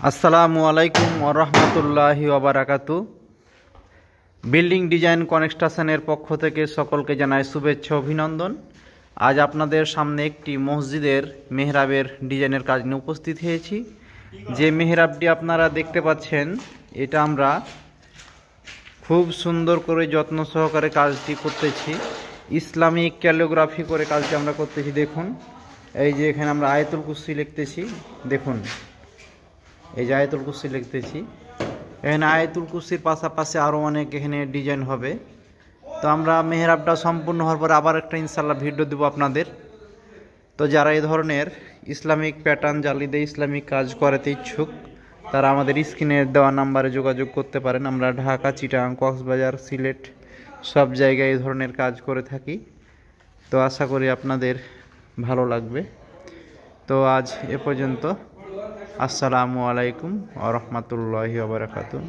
আসসালামু আলাইকুম ওয়া রাহমাতুল্লাহি ওয়া বারাকাতু। বিল্ডিং ডিজাইন কনস্ট্রাকশনের পক্ষ থেকে সকলকে জানাই শুভেচ্ছা অভিনন্দন। আজ আপনাদের সামনে একটি মসজিদের মেহরাবের ডিজাইনের কাজ নিয়ে উপস্থিত হয়েছি। যে মেহরাবটি আপনারা দেখতে পাচ্ছেন, এটা আমরা খুব সুন্দর করে যত্ন সহকারে কাজটি করতেছি। ইসলামিক ক্যালিগ্রাফি করে কাজটি আমরা করতেছি। দেখুন, এই যে এখানে আমরা আয়াতুল কুরসি লিখতেছি। দেখুন, এই যে আয়াতুল কুরসি লিখতেছি। এখানে আয়াতুল কুরসির পাশাপাশি আরও অনেক এখানে ডিজাইন হবে। তো আমরা মেহরাবটা সম্পূর্ণ হওয়ার পরে আবার একটা ইনশাল্লাহ ভিডিও দেবো আপনাদের। তো যারা এই ধরনের ইসলামিক প্যাটার্ন জালিদে ইসলামিক কাজ করাতে ইচ্ছুক, তারা আমাদের স্ক্রিনে দেওয়া নাম্বারে যোগাযোগ করতে পারেন। আমরা ঢাকা, চিটাগাং, কক্সবাজার, সিলেট সব জায়গায় এই ধরনের কাজ করে থাকি। তো আশা করি আপনাদের ভালো লাগবে। তো আজ এ পর্যন্ত। আসসালামু আলাইকুম ওয়া রাহমাতুল্লাহি ওয়া বারাকাতুহু।